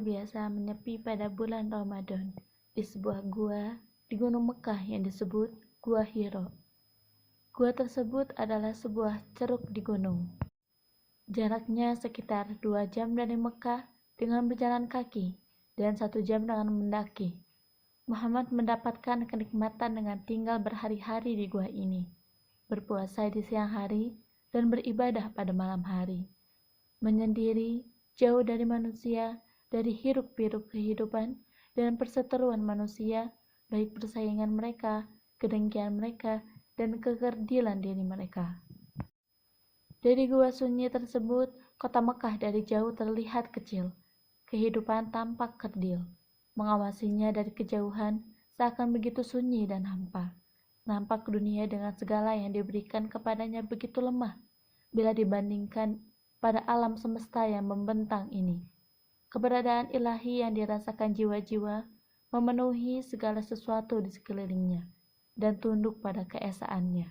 terbiasa menyepi pada bulan Ramadan di sebuah gua di Gunung Mekah yang disebut Gua Hiro. Gua tersebut adalah sebuah ceruk di gunung. Jaraknya sekitar 2 jam dari Mekah dengan berjalan kaki dan 1 jam dengan mendaki. Muhammad mendapatkan kenikmatan dengan tinggal berhari-hari di gua ini, berpuasa di siang hari dan beribadah pada malam hari. Menyendiri, jauh dari manusia, dari hiruk-pikuk kehidupan dan perseteruan manusia, baik persaingan mereka, kedengkian mereka, dan kekerdilan diri mereka. Dari gua sunyi tersebut, kota Mekah dari jauh terlihat kecil. Kehidupan tampak kerdil. Mengawasinya dari kejauhan, seakan begitu sunyi dan hampa. Nampak dunia dengan segala yang diberikan kepadanya begitu lemah, bila dibandingkan pada alam semesta yang membentang ini. Keberadaan ilahi yang dirasakan jiwa-jiwa memenuhi segala sesuatu di sekelilingnya dan tunduk pada keesaannya.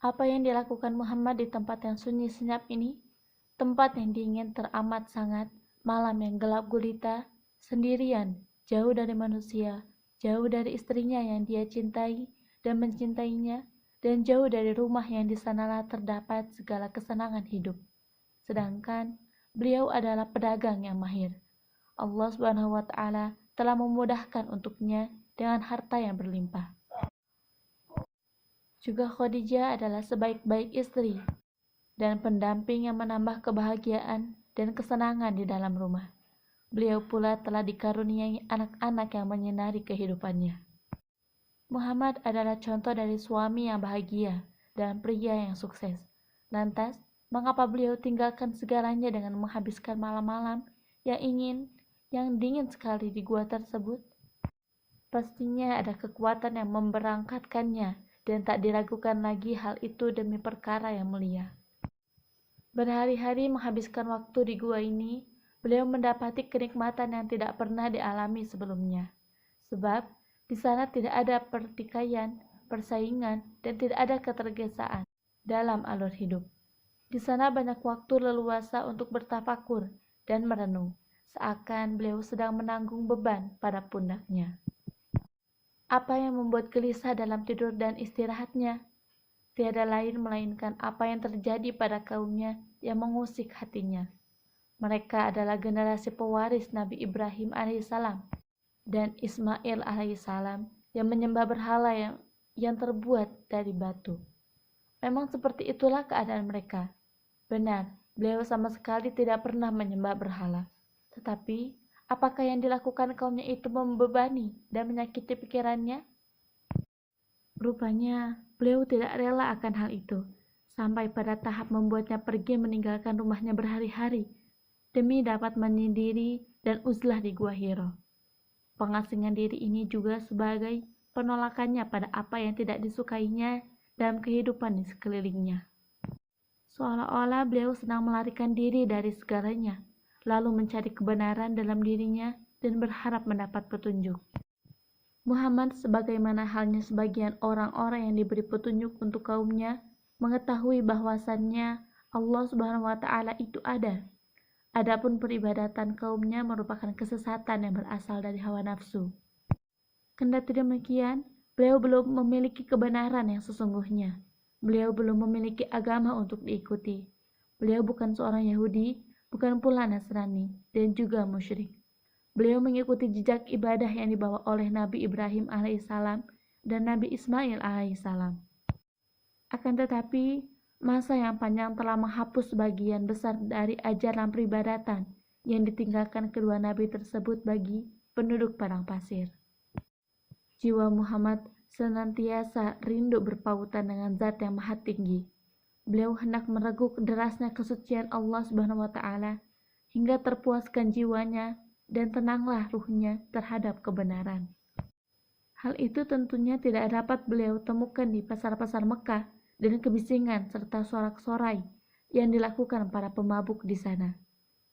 Apa yang dilakukan Muhammad di tempat yang sunyi senyap ini? Tempat yang dingin teramat sangat, malam yang gelap gulita, sendirian, jauh dari manusia, jauh dari istrinya yang dia cintai dan mencintainya, dan jauh dari rumah yang di sanalah terdapat segala kesenangan hidup. Sedangkan beliau adalah pedagang yang mahir. Allah Subhanahu wa Ta'ala telah memudahkan untuknya dengan harta yang berlimpah. Juga Khadijah adalah sebaik-baik istri dan pendamping yang menambah kebahagiaan dan kesenangan di dalam rumah. Beliau pula telah dikaruniai anak-anak yang menyinari kehidupannya. Muhammad adalah contoh dari suami yang bahagia dan pria yang sukses. Lantas, mengapa beliau tinggalkan segalanya dengan menghabiskan malam-malam yang dingin sekali di gua tersebut? Pastinya ada kekuatan yang memberangkatkannya dan tak diragukan lagi hal itu demi perkara yang mulia. Berhari-hari menghabiskan waktu di gua ini, beliau mendapati kenikmatan yang tidak pernah dialami sebelumnya. Sebab di sana tidak ada pertikaian, persaingan, dan tidak ada ketergesaan dalam alur hidup. Di sana banyak waktu leluasa untuk bertafakur dan merenung, seakan beliau sedang menanggung beban pada pundaknya. Apa yang membuat gelisah dalam tidur dan istirahatnya? Tiada lain melainkan apa yang terjadi pada kaumnya yang mengusik hatinya. Mereka adalah generasi pewaris Nabi Ibrahim alaihissalam dan Ismail alaihissalam yang menyembah berhala yang terbuat dari batu. Memang seperti itulah keadaan mereka. Benar, beliau sama sekali tidak pernah menyembah berhala. Tetapi, apakah yang dilakukan kaumnya itu membebani dan menyakiti pikirannya? Rupanya, beliau tidak rela akan hal itu, sampai pada tahap membuatnya pergi meninggalkan rumahnya berhari-hari, demi dapat menyendiri dan uzlah di Gua Hiro. Pengasingan diri ini juga sebagai penolakannya pada apa yang tidak disukainya dalam kehidupan di sekelilingnya. Seolah-olah beliau sedang melarikan diri dari segalanya, lalu mencari kebenaran dalam dirinya dan berharap mendapat petunjuk. Muhammad, sebagaimana halnya sebagian orang-orang yang diberi petunjuk untuk kaumnya, mengetahui bahwasannya Allah Subhanahu wa Ta'ala itu ada. Adapun peribadatan kaumnya merupakan kesesatan yang berasal dari hawa nafsu. Kendati demikian, beliau belum memiliki kebenaran yang sesungguhnya. Beliau belum memiliki agama untuk diikuti. Beliau bukan seorang Yahudi, bukan pula Nasrani, dan juga musyrik. Beliau mengikuti jejak ibadah yang dibawa oleh Nabi Ibrahim alaihissalam dan Nabi Ismail alaihissalam. Akan tetapi, masa yang panjang telah menghapus sebagian besar dari ajaran peribadatan yang ditinggalkan kedua nabi tersebut bagi penduduk padang pasir. Jiwa Muhammad senantiasa rindu berpautan dengan Zat yang Maha Tinggi. Beliau hendak mereguk derasnya kesucian Allah Subhanahu wa Ta'ala hingga terpuaskan jiwanya dan tenanglah ruhnya terhadap kebenaran. Hal itu tentunya tidak dapat beliau temukan di pasar-pasar Mekah dan kebisingan serta sorak-sorai yang dilakukan para pemabuk di sana.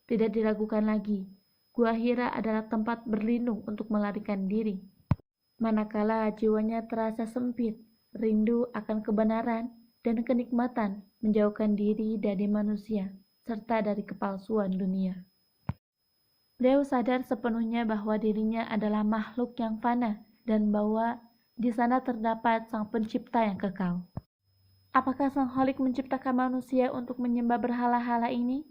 Tidak diragukan lagi, Gua Hira adalah tempat berlindung untuk melarikan diri. Manakala jiwanya terasa sempit, rindu akan kebenaran dan kenikmatan menjauhkan diri dari manusia serta dari kepalsuan dunia. Beliau sadar sepenuhnya bahwa dirinya adalah makhluk yang fana dan bahwa di sana terdapat Sang Pencipta yang kekal. Apakah Sang Khalik menciptakan manusia untuk menyembah berhala-hala ini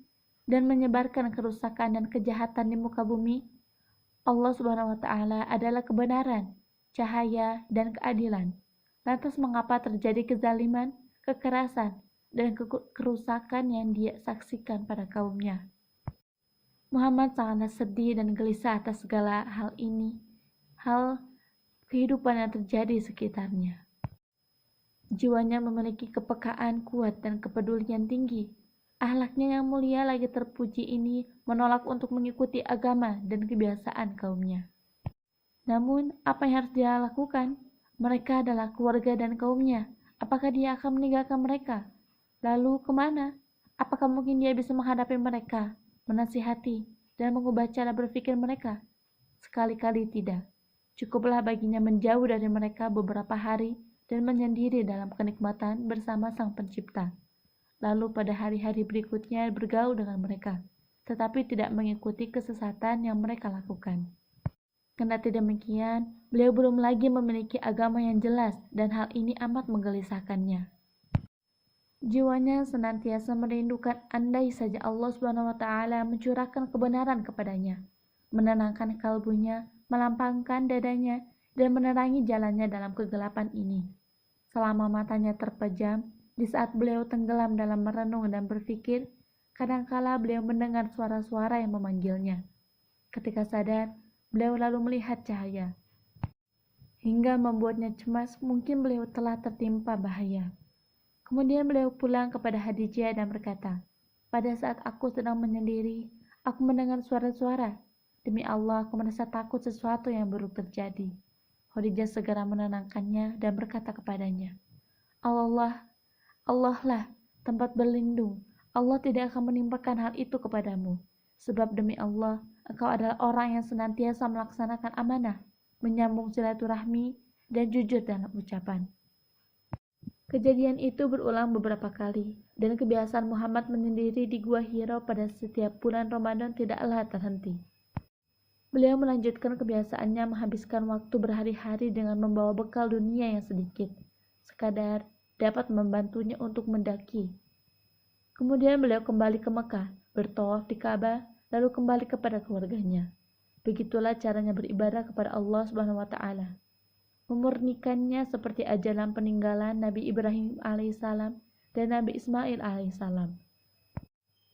dan menyebarkan kerusakan dan kejahatan di muka bumi? Allah Subhanahu wa Ta'ala adalah kebenaran, cahaya, dan keadilan. Lantas mengapa terjadi kezaliman, kekerasan, dan kerusakan yang dia saksikan pada kaumnya? Muhammad sangatlah sedih dan gelisah atas segala hal ini, hal kehidupan yang terjadi di sekitarnya. Jiwanya memiliki kepekaan kuat dan kepedulian tinggi. Akhlaknya yang mulia lagi terpuji ini menolak untuk mengikuti agama dan kebiasaan kaumnya. Namun, apa yang harus dia lakukan? Mereka adalah keluarga dan kaumnya. Apakah dia akan meninggalkan mereka? Lalu kemana? Apakah mungkin dia bisa menghadapi mereka, menasihati, dan mengubah cara berpikir mereka? Sekali-kali tidak. Cukuplah baginya menjauh dari mereka beberapa hari dan menyendiri dalam kenikmatan bersama Sang Pencipta. Lalu pada hari-hari berikutnya bergaul dengan mereka, tetapi tidak mengikuti kesesatan yang mereka lakukan. Kendati demikian, beliau belum lagi memiliki agama yang jelas dan hal ini amat menggelisahkannya. Jiwanya senantiasa merindukan andai saja Allah Subhanahu wa Ta'ala mencurahkan kebenaran kepadanya, menenangkan kalbunya, melampangkan dadanya, dan menerangi jalannya dalam kegelapan ini. Selama matanya terpejam, di saat beliau tenggelam dalam merenung dan berpikir, kadangkala beliau mendengar suara-suara yang memanggilnya. Ketika sadar, beliau lalu melihat cahaya. Hingga membuatnya cemas, mungkin beliau telah tertimpa bahaya. Kemudian beliau pulang kepada Khadijah dan berkata, "Pada saat aku sedang menyendiri, aku mendengar suara-suara. Demi Allah, aku merasa takut sesuatu yang buruk terjadi." Khadijah segera menenangkannya dan berkata kepadanya, Allah lah tempat berlindung. Allah tidak akan menimpakan hal itu kepadamu. Sebab demi Allah, engkau adalah orang yang senantiasa melaksanakan amanah, menyambung silaturahmi, dan jujur dalam ucapan. Kejadian itu berulang beberapa kali, dan kebiasaan Muhammad menyendiri di Gua Hiro pada setiap bulan Ramadan tidaklah terhenti. Beliau melanjutkan kebiasaannya menghabiskan waktu berhari-hari dengan membawa bekal dunia yang sedikit, sekadar dapat membantunya untuk mendaki. Kemudian beliau kembali ke Mekah, bertawaf di Ka'bah, lalu kembali kepada keluarganya. Begitulah caranya beribadah kepada Allah Subhanahu wa Ta'ala. Memurnikannya seperti ajaran peninggalan Nabi Ibrahim alaihissalam dan Nabi Ismail alaihissalam.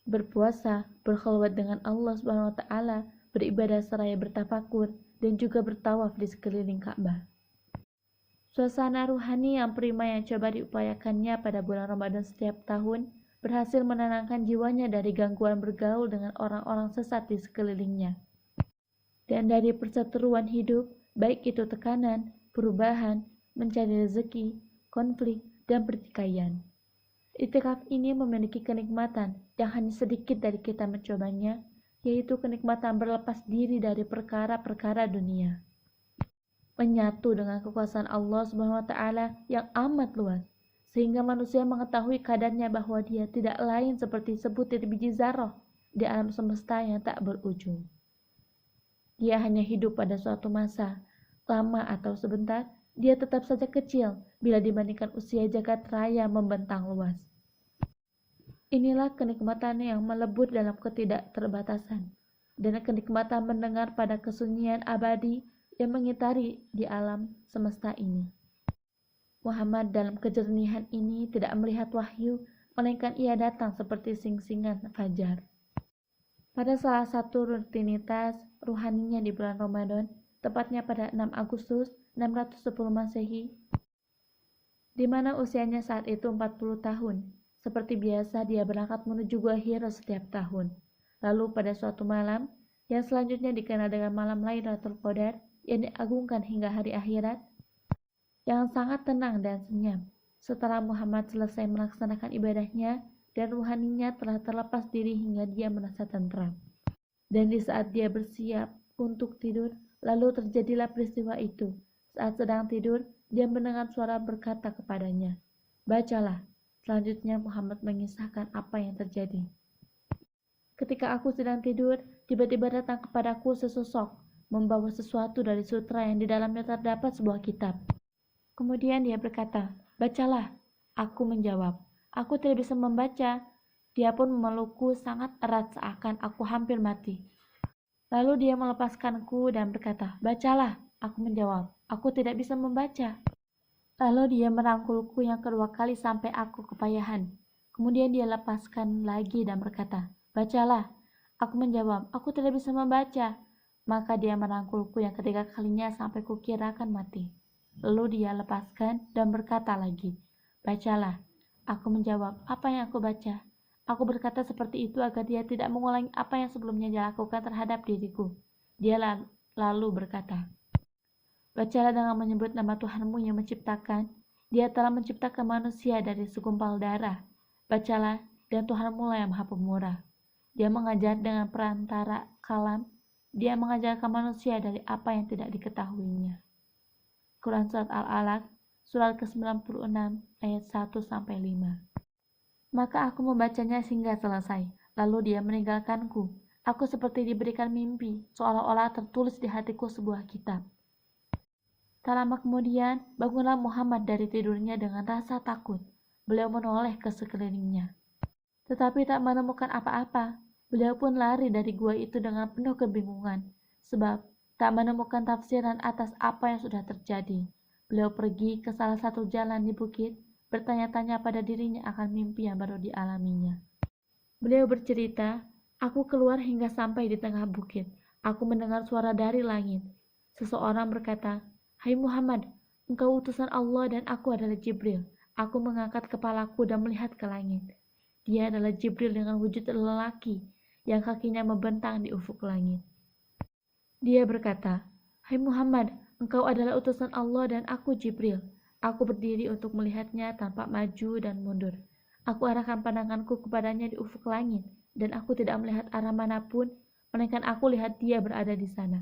Berpuasa, berkhulwat dengan Allah Subhanahu wa Ta'ala, beribadah seraya bertafakur, dan juga bertawaf di sekeliling Ka'bah. Suasana ruhani yang prima yang coba diupayakannya pada bulan Ramadan setiap tahun berhasil menenangkan jiwanya dari gangguan bergaul dengan orang-orang sesat di sekelilingnya. Dan dari perseteruan hidup, baik itu tekanan, perubahan, mencari rezeki, konflik, dan pertikaian. Iktikaf ini memiliki kenikmatan yang hanya sedikit dari kita mencobanya, yaitu kenikmatan berlepas diri dari perkara-perkara dunia. Menyatu dengan kekuasaan Allah Subhanahu wa Ta'ala yang amat luas, sehingga manusia mengetahui kadarnya bahwa dia tidak lain seperti sebutir biji zarah di alam semesta yang tak berujung. Dia hanya hidup pada suatu masa, lama atau sebentar, dia tetap saja kecil bila dibandingkan usia jagat raya membentang luas. Inilah kenikmatan yang melebur dalam ketidakterbatasan, dan kenikmatan mendengar pada kesunyian abadi yang mengitari di alam semesta ini. Muhammad dalam kejernihan ini tidak melihat wahyu, melainkan ia datang seperti sing-singan fajar. Pada salah satu rutinitas ruhaninya di bulan Ramadan, tepatnya pada 6 Agustus 610 Masehi, di mana usianya saat itu 40 tahun. Seperti biasa dia berangkat menuju Gua Hiro setiap tahun. Lalu pada suatu malam, yang selanjutnya dikenal dengan malam Lailatul Qadar, yang diagungkan hingga hari akhirat, yang sangat tenang dan senyap. Setelah Muhammad selesai melaksanakan ibadahnya, dan ruhaninya telah terlepas diri hingga dia merasa tentram. Dan di saat dia bersiap untuk tidur, lalu terjadilah peristiwa itu. Saat sedang tidur, dia mendengar suara berkata kepadanya, "Bacalah." Selanjutnya Muhammad mengisahkan apa yang terjadi. Ketika aku sedang tidur, tiba-tiba datang kepadaku sesosok, membawa sesuatu dari sutra yang di dalamnya terdapat sebuah kitab. Kemudian dia berkata, "Bacalah." Aku menjawab, "Aku tidak bisa membaca." Dia pun memelukku sangat erat seakan aku hampir mati. Lalu dia melepaskanku dan berkata, "Bacalah." Aku menjawab, "Aku tidak bisa membaca." Lalu dia merangkulku yang kedua kali sampai aku kepayahan. Kemudian dia lepaskan lagi dan berkata, "Bacalah." Aku menjawab, "Aku tidak bisa membaca." Maka dia merangkulku yang ketiga kalinya sampai kukirakan mati. Lalu dia lepaskan dan berkata lagi, "Bacalah." Aku menjawab, "Apa yang aku baca?" Aku berkata seperti itu agar dia tidak mengulangi apa yang sebelumnya dia lakukan terhadap diriku. Dia lalu berkata, "Bacalah dengan menyebut nama Tuhanmu yang menciptakan. Dia telah menciptakan manusia dari segumpal darah. Bacalah, dan Tuhanmu lah yang Maha Pemurah. Dia mengajar dengan perantara kalam. Dia mengajarkan manusia dari apa yang tidak diketahuinya." Quran Surat Al-Alaq, surat ke-96, ayat 1-5. Maka aku membacanya hingga selesai. Lalu dia meninggalkanku. Aku seperti diberikan mimpi, seolah-olah tertulis di hatiku sebuah kitab. Tak lama kemudian, bangunlah Muhammad dari tidurnya dengan rasa takut. Beliau menoleh ke sekelilingnya, tetapi tak menemukan apa-apa. Beliau pun lari dari gua itu dengan penuh kebingungan, sebab tak menemukan tafsiran atas apa yang sudah terjadi. Beliau pergi ke salah satu jalan di bukit, bertanya-tanya pada dirinya akan mimpi yang baru dialaminya. Beliau bercerita, "Aku keluar hingga sampai di tengah bukit. Aku mendengar suara dari langit. Seseorang berkata, 'Hai Muhammad, engkau utusan Allah dan aku adalah Jibril.' Aku mengangkat kepalaku dan melihat ke langit. Dia adalah Jibril dengan wujud lelaki yang kakinya membentang di ufuk langit. Dia berkata, 'Hai Muhammad, engkau adalah utusan Allah dan aku Jibril.' Aku berdiri untuk melihatnya tanpa maju dan mundur. Aku arahkan pandanganku kepadanya di ufuk langit, dan aku tidak melihat arah manapun, melainkan aku lihat dia berada di sana.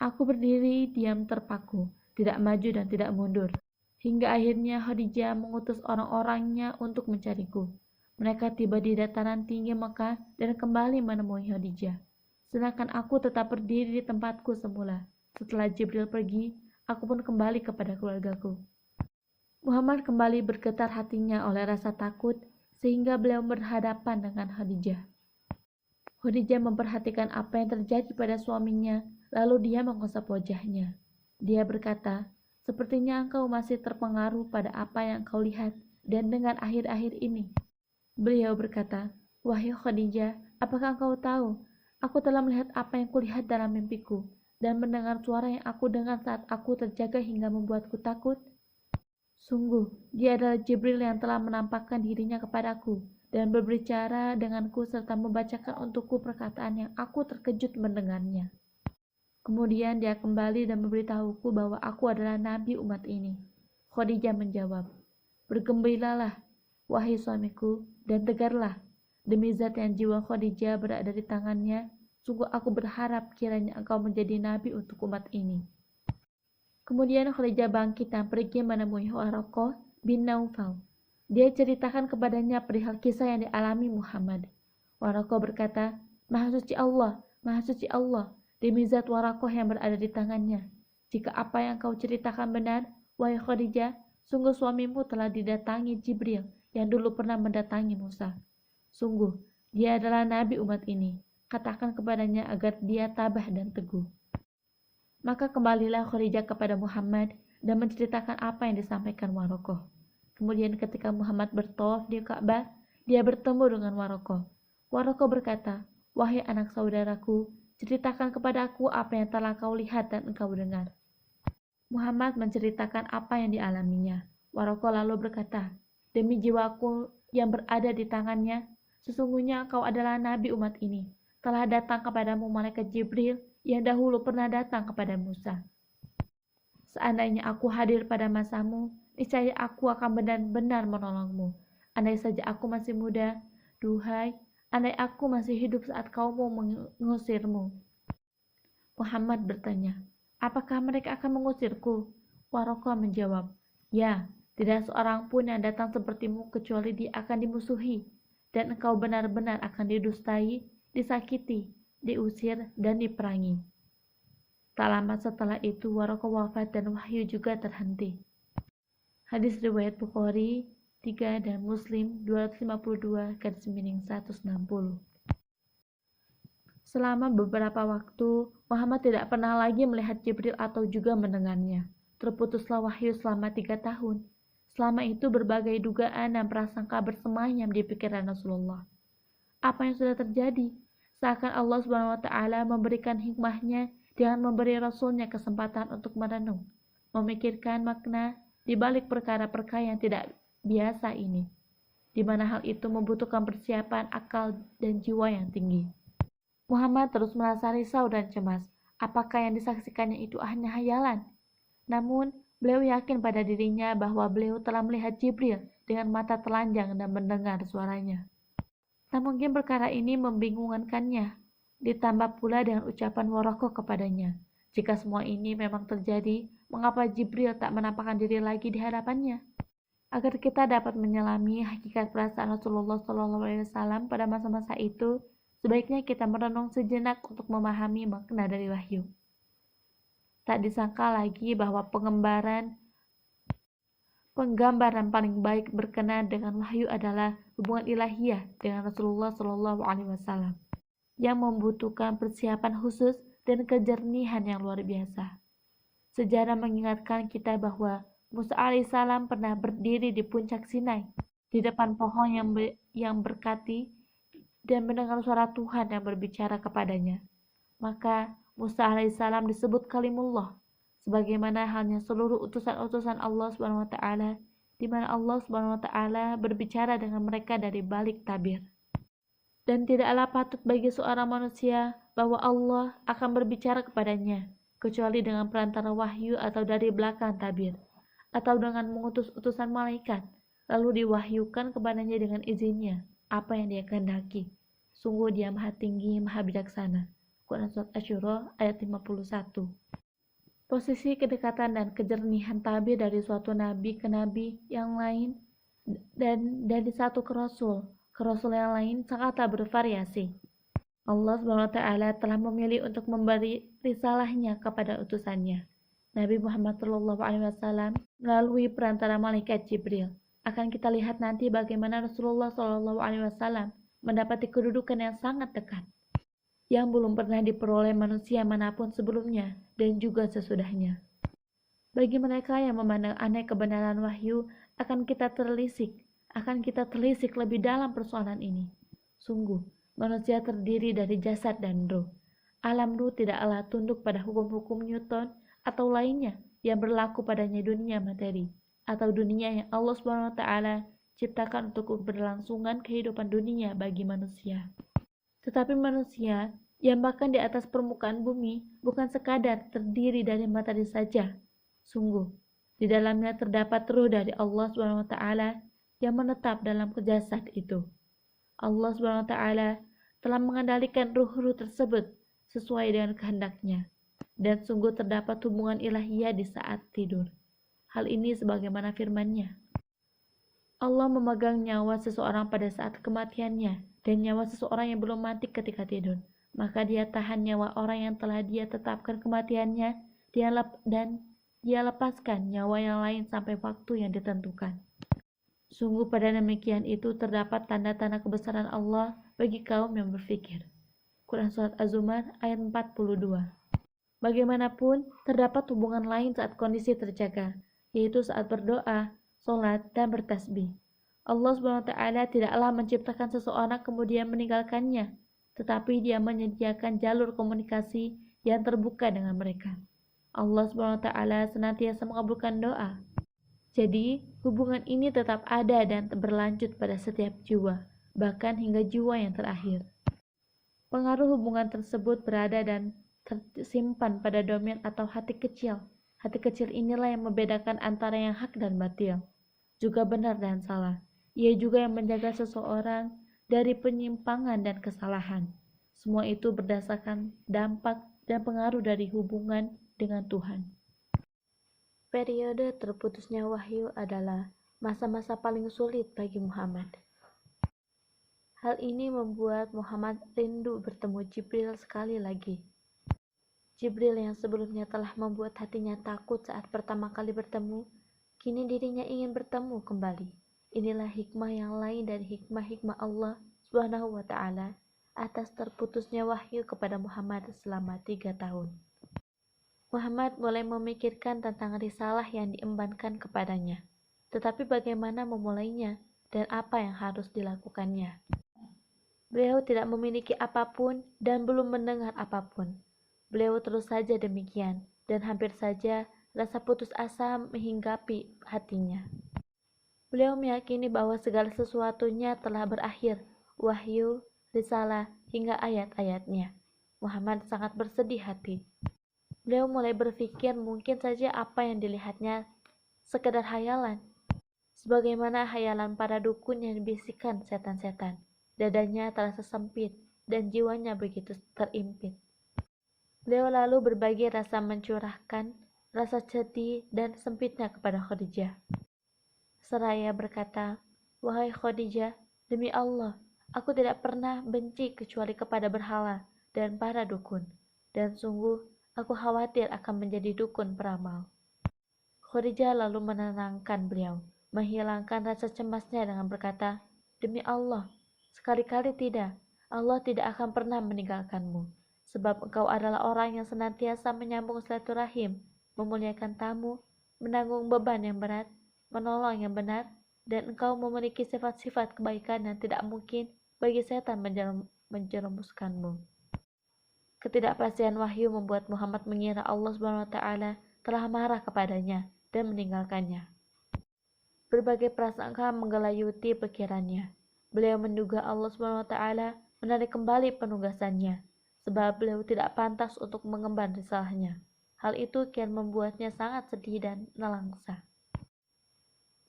Aku berdiri diam terpaku, tidak maju dan tidak mundur, hingga akhirnya Khadijah mengutus orang-orangnya untuk mencariku. Mereka tiba di dataran tinggi Mekah dan kembali menemui Khadijah, sedangkan aku tetap berdiri di tempatku semula. Setelah Jibril pergi, aku pun kembali kepada keluargaku. Muhammad kembali bergetar hatinya oleh rasa takut, sehingga beliau berhadapan dengan Khadijah. Khadijah memperhatikan apa yang terjadi pada suaminya, lalu dia mengusap wajahnya. Dia berkata, "Sepertinya engkau masih terpengaruh pada apa yang kau lihat dan dengar akhir-akhir ini." Beliau berkata, "Wahai Khadijah, apakah engkau tahu? Aku telah melihat apa yang kulihat dalam mimpiku, dan mendengar suara yang aku dengar saat aku terjaga hingga membuatku takut. Sungguh, dia adalah Jibril yang telah menampakkan dirinya kepadaku dan berbicara denganku serta membacakan untukku perkataan yang aku terkejut mendengarnya. Kemudian dia kembali dan memberitahuku bahwa aku adalah nabi umat ini." Khadijah menjawab, "Bergembiralah, wahai suamiku, dan tegarlah. Demi zat yang jiwa Khadijah berada di tangannya, sungguh aku berharap kiranya engkau menjadi nabi untuk umat ini." Kemudian Khadijah bangkit dan pergi menemui Waraqah bin Naufal. Dia ceritakan kepadanya perihal kisah yang dialami Muhammad. Waraqah berkata, Maha suci Allah, demi zat Waraqah yang berada di tangannya. Jika apa yang kau ceritakan benar, wahai Khadijah, sungguh suamimu telah didatangi Jibril yang dulu pernah mendatangi Musa. Sungguh, dia adalah nabi umat ini. Katakan kepadanya agar dia tabah dan teguh. Maka kembalilah Khadijah kepada Muhammad dan menceritakan apa yang disampaikan Waraqah. Kemudian ketika Muhammad bertawaf di Ka'bah, dia bertemu dengan Waraqah. Waraqah berkata, "Wahai anak saudaraku, ceritakan kepada aku apa yang telah kau lihat dan engkau dengar." Muhammad menceritakan apa yang dialaminya. Waraqah lalu berkata, "Demi jiwaku yang berada di tangannya, sesungguhnya engkau adalah nabi umat ini. Telah datang kepadamu malaikat Jibril yang dahulu pernah datang kepada Musa. Seandainya aku hadir pada masamu, niscaya aku akan benar-benar menolongmu. Andai saja aku masih muda, duhai, andai aku masih hidup saat kaummu mengusirmu." Muhammad bertanya, "Apakah mereka akan mengusirku?" Waraqah menjawab, "Ya, tidak seorang pun yang datang sepertimu kecuali dia akan dimusuhi. dan engkau benar-benar akan didustai, disakiti, diusir, dan diperangi. Tak lama setelah itu Waraqah wafat dan wahyu juga terhenti. Hadis riwayat Bukhari 3 dan Muslim 252/160. Selama beberapa waktu, Muhammad tidak pernah lagi melihat Jibril atau juga mendengarnya. Terputuslah wahyu selama 3 tahun. Selama itu berbagai dugaan dan prasangka bersemayam di pikiran Rasulullah. Apa yang sudah terjadi? Seakan Allah SWT memberikan hikmahnya dengan memberi Rasulnya kesempatan untuk merenung, memikirkan makna di balik perkara-perkara yang tidak biasa ini, di mana hal itu membutuhkan persiapan akal dan jiwa yang tinggi. Muhammad terus merasa risau dan cemas. Apakah yang disaksikannya itu hanya hayalan? Namun, beliau yakin pada dirinya bahwa beliau telah melihat Jibril dengan mata telanjang dan mendengar suaranya. Tak mungkin perkara ini membingungkannya, ditambah pula dengan ucapan Waraqah kepadanya. Jika semua ini memang terjadi, mengapa Jibril tak menampakkan diri lagi di hadapannya? Agar kita dapat menyelami hakikat perasaan Rasulullah SAW pada masa-masa itu, sebaiknya kita merenung sejenak untuk memahami makna dari wahyu. Tak disangka lagi bahwa penggambaran paling baik berkenaan dengan wahyu adalah hubungan ilahiyah dengan Rasulullah SAW yang membutuhkan persiapan khusus dan kejernihan yang luar biasa. Sejarah mengingatkan kita bahwa Musa alaihissalam pernah berdiri di puncak Sinai, di depan pohon yang berkati dan mendengar suara Tuhan yang berbicara kepadanya. Maka Musa alaihissalam disebut kalimullah, sebagaimana halnya seluruh utusan-utusan Allah SWT, di mana Allah SWT berbicara dengan mereka dari balik tabir. Dan tidaklah patut bagi seorang manusia bahwa Allah akan berbicara kepadanya, kecuali dengan perantara wahyu atau dari belakang tabir, atau dengan mengutus utusan malaikat, lalu diwahyukan kepadanya dengan izinnya, apa yang dia kehendaki. Sungguh dia maha tinggi, maha bijaksana. Quran Surat Asy-Syura ayat 51. Posisi kedekatan dan kejernihan tabir dari suatu nabi ke nabi yang lain dan dari satu ke rasul yang lain sangatlah bervariasi. Allah SWT telah memilih untuk memberi risalahnya kepada utusannya, Nabi Muhammad SAW, melalui perantara malaikat Jibril. Akan kita lihat nanti bagaimana Rasulullah SAW mendapati kedudukan yang sangat dekat, yang belum pernah diperoleh manusia manapun sebelumnya dan juga sesudahnya. Bagi mereka yang memandang aneh kebenaran wahyu, akan kita telisik lebih dalam persoalan ini. Sungguh, manusia terdiri dari jasad dan ruh. Alam ruh tidaklah tunduk pada hukum-hukum Newton atau lainnya yang berlaku padanya dunia materi, atau dunia yang Allah SWT ciptakan untuk keberlangsungan kehidupan dunia bagi manusia. Tetapi manusia yang bahkan di atas permukaan bumi bukan sekadar terdiri dari materi saja. Sungguh, di dalamnya terdapat ruh dari Allah SWT yang menetap dalam jasad itu. Allah SWT telah mengendalikan ruh-ruh tersebut sesuai dengan kehendaknya, dan sungguh terdapat hubungan ilahiyah di saat tidur. Hal ini sebagaimana firman-Nya, Allah memegang nyawa seseorang pada saat kematiannya dan nyawa seseorang yang belum mati ketika tidur. Maka dia tahan nyawa orang yang telah dia tetapkan kematiannya, dan dia lepaskan nyawa yang lain sampai waktu yang ditentukan. Sungguh pada demikian itu terdapat tanda-tanda kebesaran Allah bagi kaum yang berfikir. Quran Surat Az-Zumar ayat 42. Bagaimanapun, terdapat hubungan lain saat kondisi terjaga, yaitu saat berdoa, sholat, dan bertasbih. Allah SWT tidaklah menciptakan seseorang kemudian meninggalkannya, tetapi dia menyediakan jalur komunikasi yang terbuka dengan mereka. Allah SWT senantiasa mengabulkan doa. Jadi, hubungan ini tetap ada dan berlanjut pada setiap jiwa, bahkan hingga jiwa yang terakhir. Pengaruh hubungan tersebut berada dan tersimpan pada domain atau hati kecil. Hati kecil inilah yang membedakan antara yang hak dan batil, juga benar dan salah. Ia juga yang menjaga seseorang dari penyimpangan dan kesalahan. Semua itu berdasarkan dampak dan pengaruh dari hubungan dengan Tuhan. Periode terputusnya wahyu adalah masa-masa paling sulit bagi Muhammad. Hal ini membuat Muhammad rindu bertemu Jibril sekali lagi. Jibril yang sebelumnya telah membuat hatinya takut saat pertama kali bertemu, kini dirinya ingin bertemu kembali. Inilah hikmah yang lain dari hikmah-hikmah Allah Subhanahu wa Ta'ala atas terputusnya wahyu kepada Muhammad selama 3 tahun. Muhammad mulai memikirkan tentang risalah yang diembankan kepadanya. Tetapi bagaimana memulainya dan apa yang harus dilakukannya? Beliau tidak memiliki apapun dan belum mendengar apapun. Beliau terus saja demikian, dan hampir saja rasa putus asa menghinggapi hatinya. Beliau meyakini bahwa segala sesuatunya telah berakhir, wahyu, risalah, hingga ayat-ayatnya. Muhammad sangat bersedih hati. Beliau mulai berpikir mungkin saja apa yang dilihatnya sekedar hayalan. Sebagaimana hayalan para dukun yang dibisikkan setan-setan. Dadanya terasa sempit dan jiwanya begitu terimpit. Beliau lalu berbagi rasa mencurahkan, rasa sedih dan sempitnya kepada Khadijah. Seraya berkata, "Wahai Khadijah, demi Allah, aku tidak pernah benci kecuali kepada berhala dan para dukun. Dan sungguh, aku khawatir akan menjadi dukun peramal." Khadijah lalu menenangkan beliau, menghilangkan rasa cemasnya dengan berkata, "Demi Allah, sekali-kali tidak, Allah tidak akan pernah meninggalkanmu, sebab engkau adalah orang yang senantiasa menyambung silaturahim, memuliakan tamu, menanggung beban yang berat, menolong yang benar, dan engkau memiliki sifat-sifat kebaikan yang tidak mungkin bagi setan menjerumuskanmu." Ketidakpastian wahyu membuat Muhammad mengira Allah SWT telah marah kepadanya dan meninggalkannya. Berbagai prasangka menggelayuti pikirannya. Beliau menduga Allah SWT menarik kembali penugasannya, sebab beliau tidak pantas untuk mengemban risalahnya. Hal itu kian membuatnya sangat sedih dan nelangsa.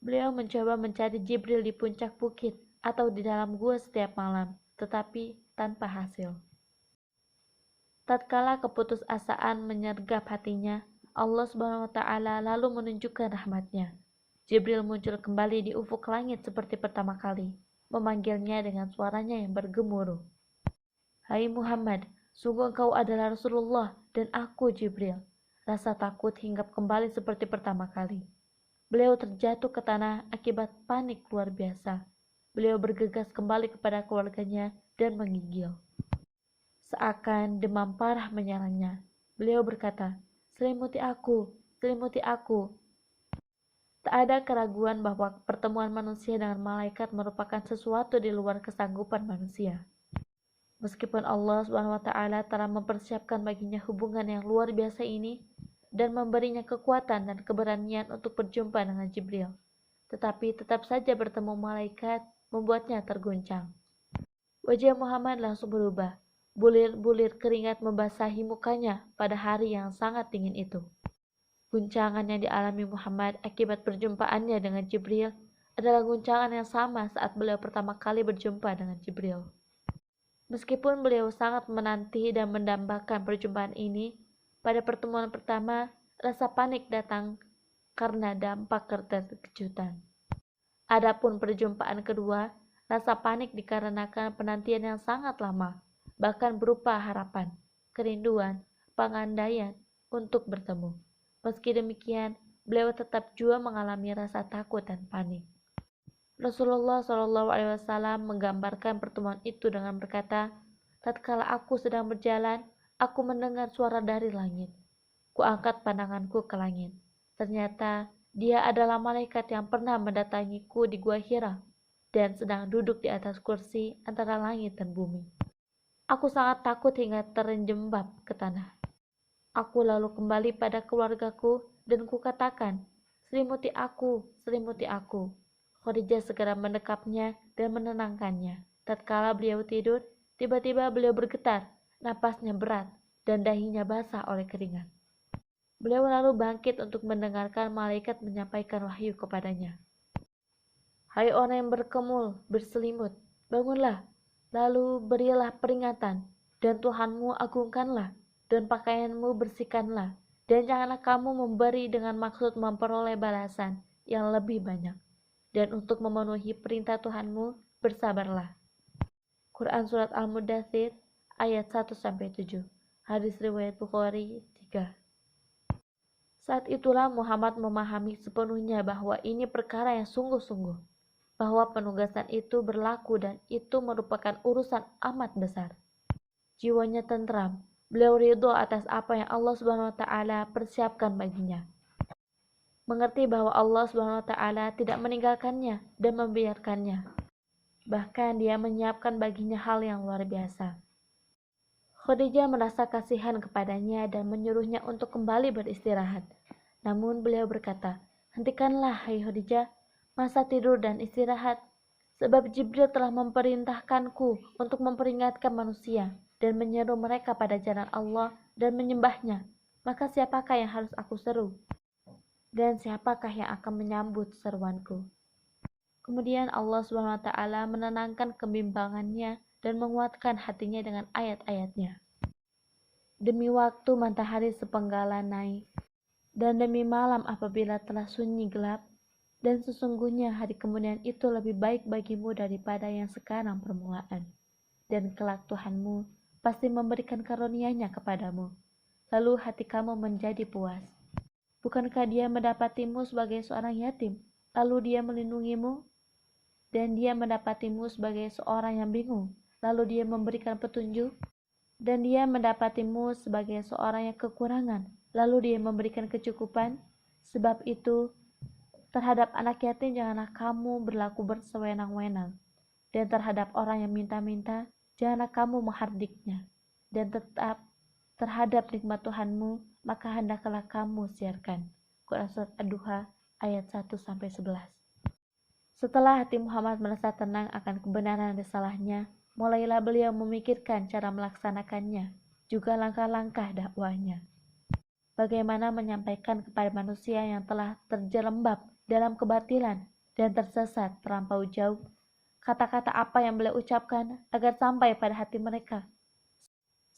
Beliau mencoba mencari Jibril di puncak bukit atau di dalam gua setiap malam, tetapi tanpa hasil. Tatkala keputusasaan menyergap hatinya, Allah SWT lalu menunjukkan rahmatnya. Jibril muncul kembali di ufuk langit seperti pertama kali, memanggilnya dengan suaranya yang bergemuruh. "Hai Muhammad, sungguh engkau adalah Rasulullah dan aku Jibril." Rasa takut hinggap kembali seperti pertama kali. Beliau terjatuh ke tanah akibat panik luar biasa. Beliau bergegas kembali kepada keluarganya dan menggigil. Seakan demam parah menyerangnya. Beliau berkata, "Selimuti aku, selimuti aku." Tak ada keraguan bahwa pertemuan manusia dengan malaikat merupakan sesuatu di luar kesanggupan manusia. Meskipun Allah SWT telah mempersiapkan baginya hubungan yang luar biasa ini dan memberinya kekuatan dan keberanian untuk berjumpa dengan Jibril, tetapi tetap saja bertemu malaikat membuatnya terguncang. Wajah Muhammad langsung berubah. Bulir-bulir keringat membasahi mukanya pada hari yang sangat dingin itu. Guncangan yang dialami Muhammad akibat perjumpaannya dengan Jibril adalah guncangan yang sama saat beliau pertama kali berjumpa dengan Jibril. Meskipun beliau sangat menanti dan mendambakan perjumpaan ini, pada pertemuan pertama, rasa panik datang karena dampak keterkejutan. Adapun perjumpaan kedua, rasa panik dikarenakan penantian yang sangat lama, bahkan berupa harapan, kerinduan, pengandaian untuk bertemu. Meski demikian, beliau tetap juga mengalami rasa takut dan panik. Rasulullah SAW menggambarkan pertemuan itu dengan berkata, "Tatkala aku sedang berjalan, aku mendengar suara dari langit. Kuangkat pandanganku ke langit. Ternyata dia adalah malaikat yang pernah mendatangiku di Gua Hira dan sedang duduk di atas kursi antara langit dan bumi. Aku sangat takut hingga terjembab ke tanah. Aku lalu kembali pada keluargaku dan kukatakan, 'Selimuti aku, selimuti aku.' Khadijah segera mendekapnya dan menenangkannya. Tatkala beliau tidur, tiba-tiba beliau bergetar, napasnya berat, dan dahinya basah oleh keringat. Beliau lalu bangkit untuk mendengarkan malaikat menyampaikan wahyu kepadanya. 'Hai orang yang berkemul, berselimut, bangunlah, lalu berilah peringatan, dan Tuhanmu agungkanlah, dan pakaianmu bersihkanlah, dan janganlah kamu memberi dengan maksud memperoleh balasan yang lebih banyak. Dan untuk memenuhi perintah Tuhanmu, bersabarlah.' Quran Surat Al-Mudaththir ayat 1-7. Hadis riwayat Bukhari 3. Saat itulah Muhammad memahami sepenuhnya bahwa ini perkara yang sungguh-sungguh, bahwa penugasan itu berlaku dan itu merupakan urusan amat besar. Jiwanya tentram, beliau ridho atas apa yang Allah Subhanahu wa taala persiapkan baginya. Mengerti bahwa Allah Subhanahu wa taala tidak meninggalkannya dan membiarkannya. Bahkan dia menyiapkan baginya hal yang luar biasa. Khadijah merasa kasihan kepadanya dan menyuruhnya untuk kembali beristirahat. Namun beliau berkata, "Hentikanlah, hai Khadijah, masa tidur dan istirahat. Sebab Jibril telah memerintahkanku untuk memperingatkan manusia dan menyeru mereka pada jalan Allah dan menyembahnya. Maka siapakah yang harus aku seru? Dan siapakah yang akan menyambut seruanku?" Kemudian Allah SWT menenangkan kebimbangannya dan menguatkan hatinya dengan ayat-ayatnya. Demi waktu matahari sepenggalan naik, dan demi malam apabila telah sunyi gelap, dan sesungguhnya hari kemudian itu lebih baik bagimu daripada yang sekarang permulaan. Dan kelak Tuhanmu pasti memberikan karunia-Nya kepadamu, lalu hati kamu menjadi puas. Bukankah Dia mendapatimu sebagai seorang yatim, lalu Dia melindungimu? Dan Dia mendapatimu sebagai seorang yang bingung, lalu Dia memberikan petunjuk. Dan Dia mendapatimu sebagai seorang yang kekurangan, lalu Dia memberikan kecukupan. Sebab itu, terhadap anak yatim janganlah kamu berlaku bersewenang-wenang, dan terhadap orang yang minta-minta janganlah kamu menghardiknya. Dan tetap terhadap nikmat Tuhanmu, maka hendaklah kamu siarkan. Quran Surat Ad-Duha ayat 1-11. Setelah hati Muhammad merasa tenang akan kebenaran risalahnya, mulailah beliau memikirkan cara melaksanakannya, juga langkah-langkah dakwahnya. Bagaimana menyampaikan kepada manusia yang telah terjerembab dalam kebatilan dan tersesat terlampau jauh, kata-kata apa yang beliau ucapkan agar sampai pada hati mereka.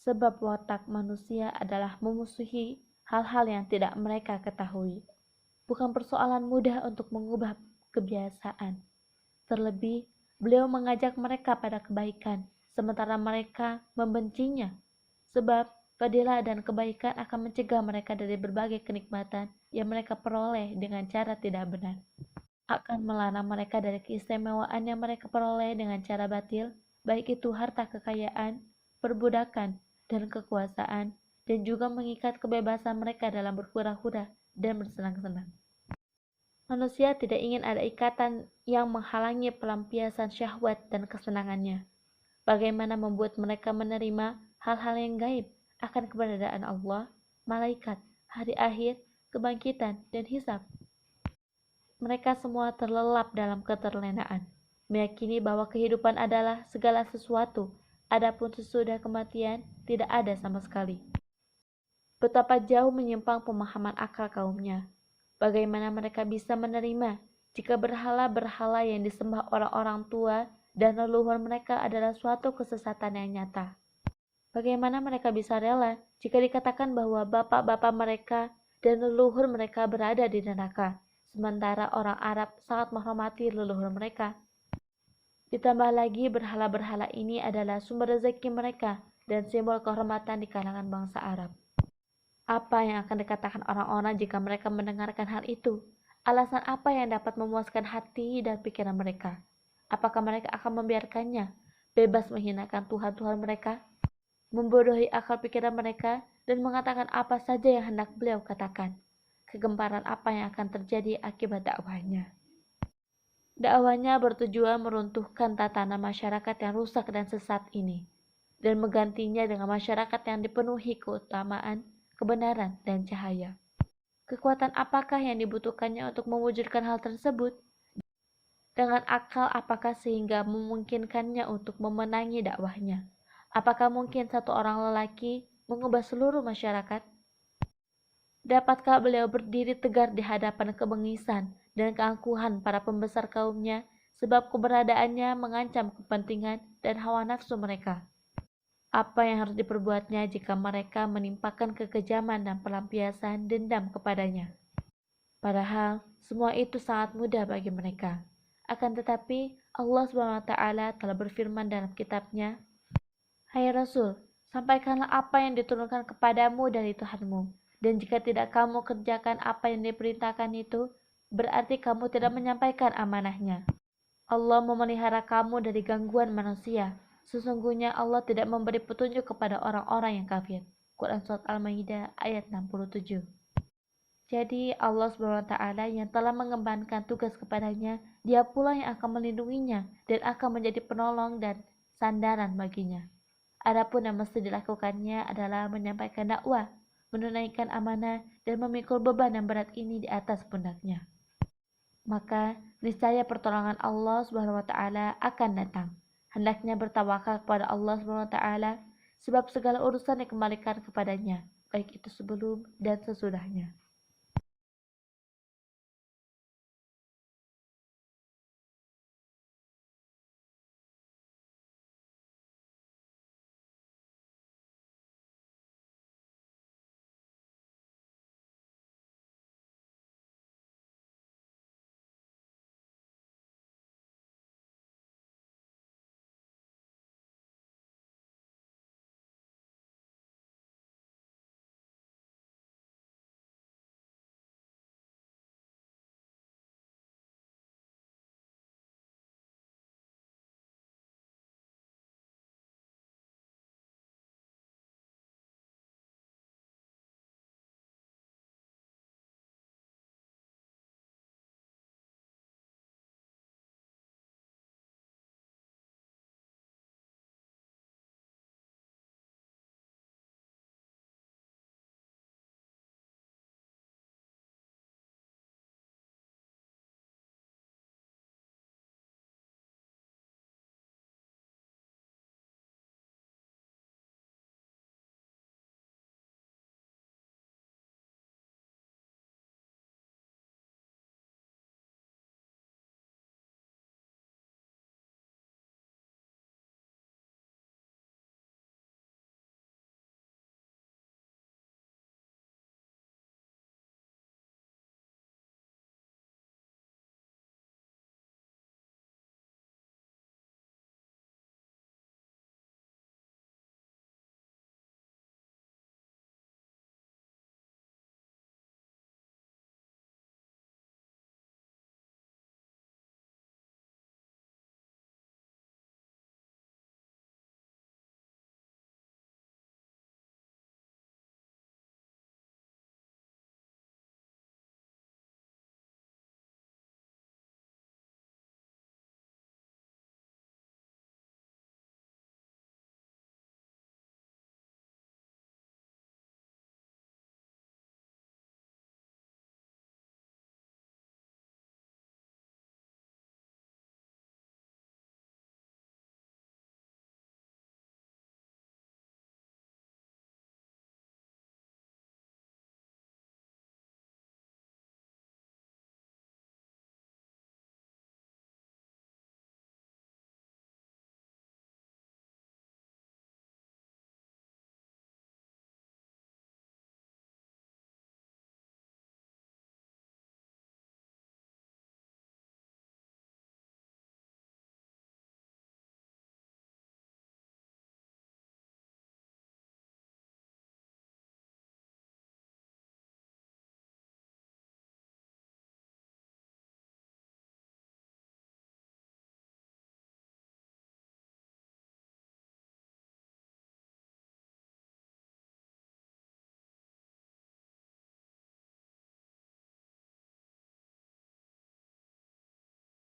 Sebab watak manusia adalah memusuhi hal-hal yang tidak mereka ketahui. Bukan persoalan mudah untuk mengubah kebiasaan. Terlebih, beliau mengajak mereka pada kebaikan, sementara mereka membencinya. Sebab, fadilah dan kebaikan akan mencegah mereka dari berbagai kenikmatan yang mereka peroleh dengan cara tidak benar. Akan melarang mereka dari keistimewaan yang mereka peroleh dengan cara batil, baik itu harta kekayaan, perbudakan, dan kekuasaan, dan juga mengikat kebebasan mereka dalam berhura-hura dan bersenang-senang. Manusia tidak ingin ada ikatan yang menghalangi pelampiasan syahwat dan kesenangannya. Bagaimana membuat mereka menerima hal-hal yang gaib akan keberadaan Allah, malaikat, hari akhir, kebangkitan, dan hisab. Mereka semua terlelap dalam keterlenaan, meyakini bahwa kehidupan adalah segala sesuatu, adapun sesudah kematian tidak ada sama sekali. Betapa jauh menyimpang pemahaman akal kaumnya. Bagaimana mereka bisa menerima jika berhala-berhala yang disembah orang-orang tua dan leluhur mereka adalah suatu kesesatan yang nyata? Bagaimana mereka bisa rela jika dikatakan bahwa bapak-bapak mereka dan leluhur mereka berada di neraka, sementara orang Arab sangat menghormati leluhur mereka? Ditambah lagi berhala-berhala ini adalah sumber rezeki mereka dan simbol kehormatan di kalangan bangsa Arab. Apa yang akan dikatakan orang-orang jika mereka mendengarkan hal itu? Alasan apa yang dapat memuaskan hati dan pikiran mereka? Apakah mereka akan membiarkannya bebas menghinakan Tuhan-Tuhan mereka, membodohi akal pikiran mereka, dan mengatakan apa saja yang hendak beliau katakan? Kegemparan apa yang akan terjadi akibat dakwahnya? Dakwahnya bertujuan meruntuhkan tatanan masyarakat yang rusak dan sesat ini, dan menggantinya dengan masyarakat yang dipenuhi keutamaan, kebenaran, dan cahaya. Kekuatan apakah yang dibutuhkannya untuk mewujudkan hal tersebut? Dengan akal apakah sehingga memungkinkannya untuk memenangi dakwahnya? Apakah mungkin satu orang lelaki mengubah seluruh masyarakat? Dapatkah beliau berdiri tegar di hadapan kebengisan dan keangkuhan para pembesar kaumnya, sebab keberadaannya mengancam kepentingan dan hawa nafsu mereka? Apa yang harus diperbuatnya jika mereka menimpakan kekejaman dan pelampiasan dendam kepadanya? Padahal, semua itu sangat mudah bagi mereka. Akan tetapi Allah SWT telah berfirman dalam kitabnya, "Hai Rasul, sampaikanlah apa yang diturunkan kepadamu dari Tuhanmu, dan jika tidak kamu kerjakan apa yang diperintahkan itu, berarti kamu tidak menyampaikan amanahnya. Allah memelihara kamu dari gangguan manusia. Sesungguhnya Allah tidak memberi petunjuk kepada orang-orang yang kafir." Quran Surat Al-Maidah ayat 67. Jadi Allah SWT yang telah mengembankan tugas kepadanya, Dia pula yang akan melindunginya dan akan menjadi penolong dan sandaran baginya. Adapun yang mesti dilakukannya adalah menyampaikan dakwah, menunaikan amanah, dan memikul beban yang berat ini di atas pundaknya. Maka niscaya pertolongan Allah SWT akan datang. Hendaknya bertawakal kepada Allah SWT, sebab segala urusan dikembalikan kepadanya, baik itu sebelum dan sesudahnya.